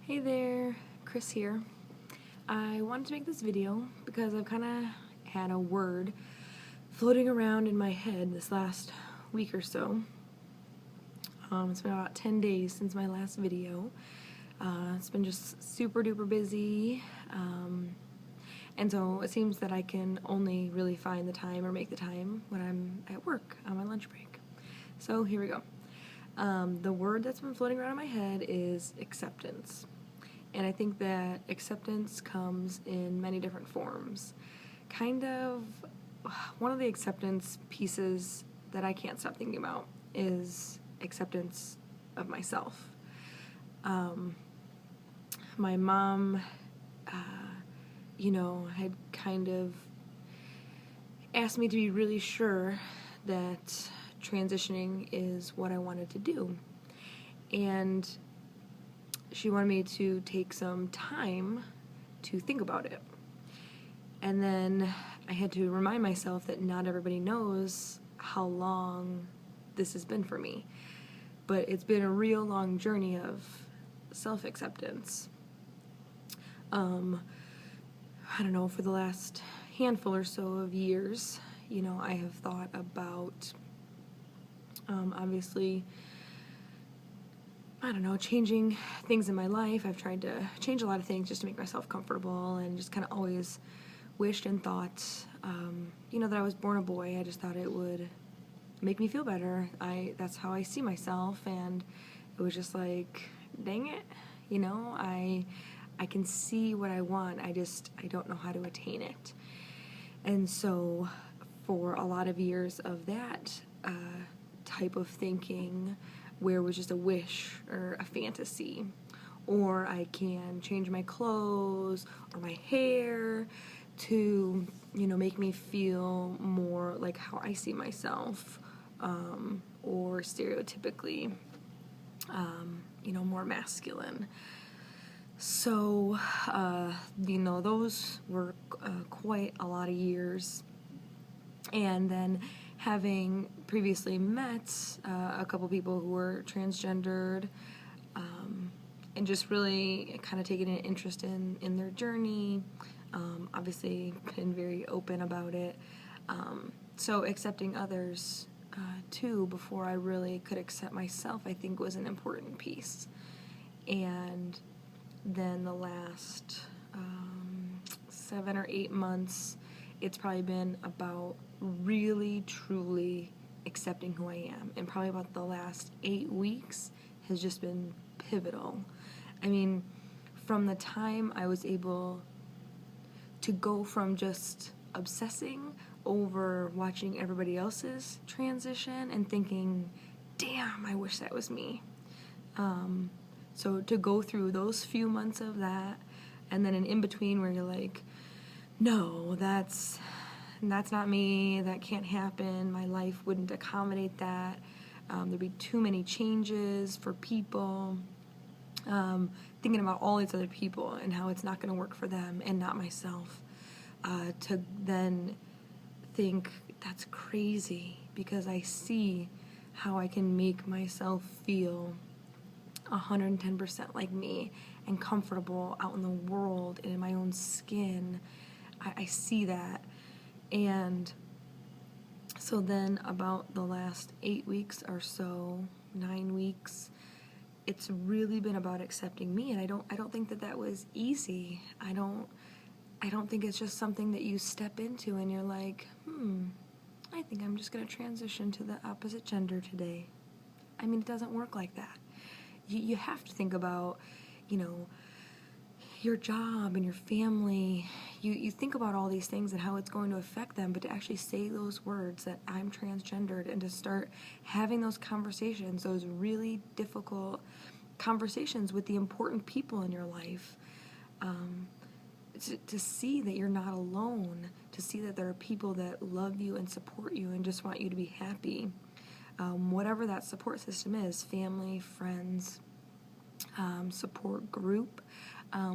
Hey there, Chris here. I wanted to make this video because I've kind of had a word floating around in my head this last week or so. It's been about 10 days since my last video. It's been just super duper busy, and so it seems that I can only really find the time or make the time when I'm at work on my lunch break. So here we go. The word that's been floating around in my head is acceptance. And I think that acceptance comes in many different forms. Kind of one of the acceptance pieces that I can't stop thinking about is acceptance of myself. My mom, had kind of asked me to be really sure that transitioning is what I wanted to do. And she wanted me to take some time to think about it. And then I had to remind myself that not everybody knows how long this has been for me. But it's been a real long journey of self-acceptance. I don't know, for the last handful or so of years, I have thought about, obviously, changing things in my life. I've tried to change a lot of things just to make myself comfortable, and just kind of always wished and thought, that I was born a boy. I just thought it would make me feel better. That's how I see myself, and it was just like, dang it, I can see what I want. I don't know how to attain it. And so for a lot of years of that type of thinking, where it was just a wish or a fantasy, or I can change my clothes or my hair to, make me feel more like how I see myself, or stereotypically, more masculine. So, those were quite a lot of years. And then having previously met a couple people who were transgendered, and just really kind of taking an interest in their journey, obviously been very open about it. So accepting others too before I really could accept myself, I think, was an important piece. And then the last 7 or 8 months, it's probably been about really, truly accepting who I am. And probably about the last 8 weeks has just been pivotal. I mean, from the time I was able to go from just obsessing over watching everybody else's transition and thinking, damn, I wish that was me. So to go through those few months of that, and then an in-between where you're like, no, that's not me, that can't happen, my life wouldn't accommodate that, there'd be too many changes for people, thinking about all these other people and how it's not going to work for them and not myself, to then think, that's crazy, because I see how I can make myself feel 110% like me and comfortable out in the world and in my own skin. I see that. And so then about the last 8 weeks or so, 9 weeks, it's really been about accepting me. And I don't think that was easy. I don't think it's just something that you step into and you're like, I think I'm just going to transition to the opposite gender today. I mean, it doesn't work like that. You have to think about, your job and your family. You think about all these things and how it's going to affect them, but to actually say those words that I'm transgendered and to start having those conversations, those really difficult conversations with the important people in your life, to see that you're not alone, to see that there are people that love you and support you and just want you to be happy. Whatever that support system is, family, friends, support group,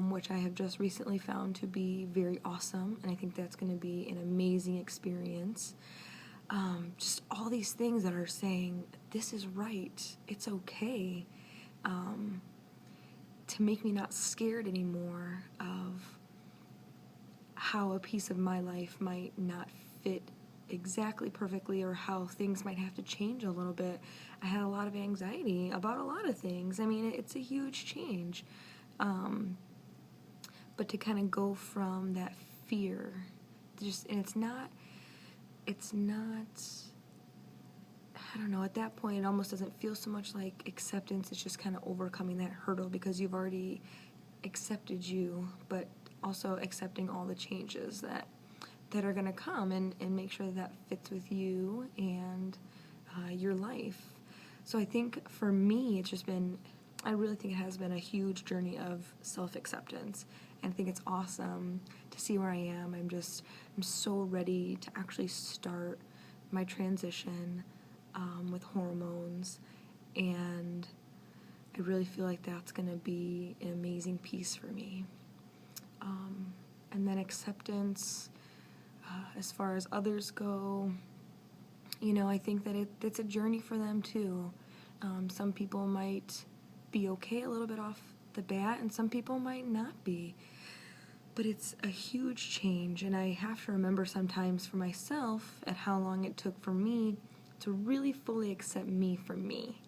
which I have just recently found to be very awesome, and I think that's going to be an amazing experience. Just all these things that are saying, this is right, it's okay. to make me not scared anymore of how a piece of my life might not fit exactly perfectly, or how things might have to change a little bit. I had a lot of anxiety about a lot of things. I mean, it's a huge change. But to kind of go from that fear, and it's not, I don't know, at that point it almost doesn't feel so much like acceptance. It's just kind of overcoming that hurdle, because you've already accepted you, but also accepting all the changes that are going to come, and make sure that fits with you and your life. So I think for me, I really think it has been a huge journey of self-acceptance, and I think it's awesome to see where I am. I'm so ready to actually start my transition with hormones, and I really feel like that's going to be an amazing piece for me. And then acceptance, as far as others go, I think that it's a journey for them too. Some people might be okay a little bit off the bat, and some people might not be. But it's a huge change, and I have to remember sometimes for myself at how long it took for me to really fully accept me for me.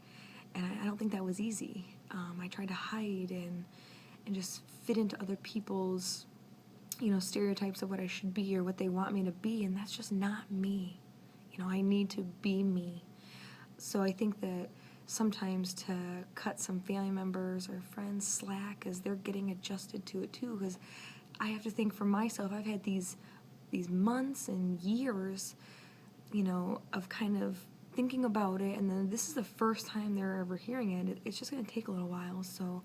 And I don't think that was easy. I tried to hide and just fit into other people's, stereotypes of what I should be or what they want me to be, and that's just not me. I need to be me. So I think that sometimes to cut some family members or friends slack as they're getting adjusted to it too, because I have to think for myself, I've had these months and years, of kind of thinking about it, and then this is the first time they're ever hearing it. It's just going to take a little while. So,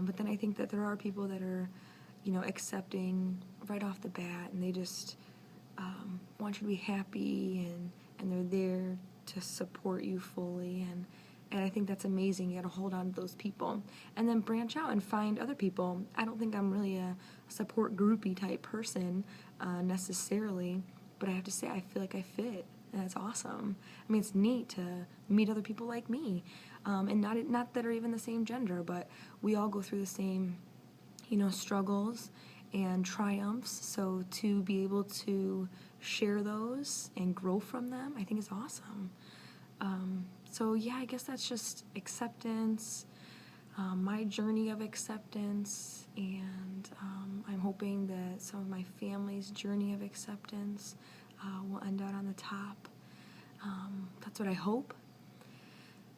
but then I think that there are people that are, accepting right off the bat, and they just want you to be happy, and they're there to support you fully, and I think that's amazing. You got to hold on to those people and then branch out and find other people. I don't think I'm really a support groupie type person necessarily, but I have to say I feel like I fit, and it's awesome. I mean, it's neat to meet other people like me, and not that are even the same gender, but we all go through the same, struggles and triumphs. So to be able to share those and grow from them, I think is awesome. So yeah, I guess that's just acceptance, my journey of acceptance, and I'm hoping that some of my family's journey of acceptance will end out on the top. That's what I hope.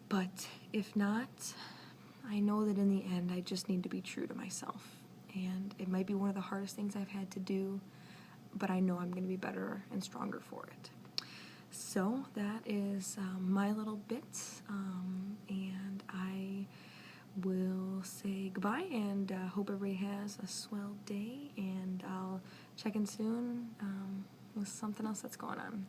But if not, I know that in the end I just need to be true to myself. And it might be one of the hardest things I've had to do, but I know I'm going to be better and stronger for it. So that is my little bit, and I will say goodbye, and hope everybody has a swell day, and I'll check in soon with something else that's going on.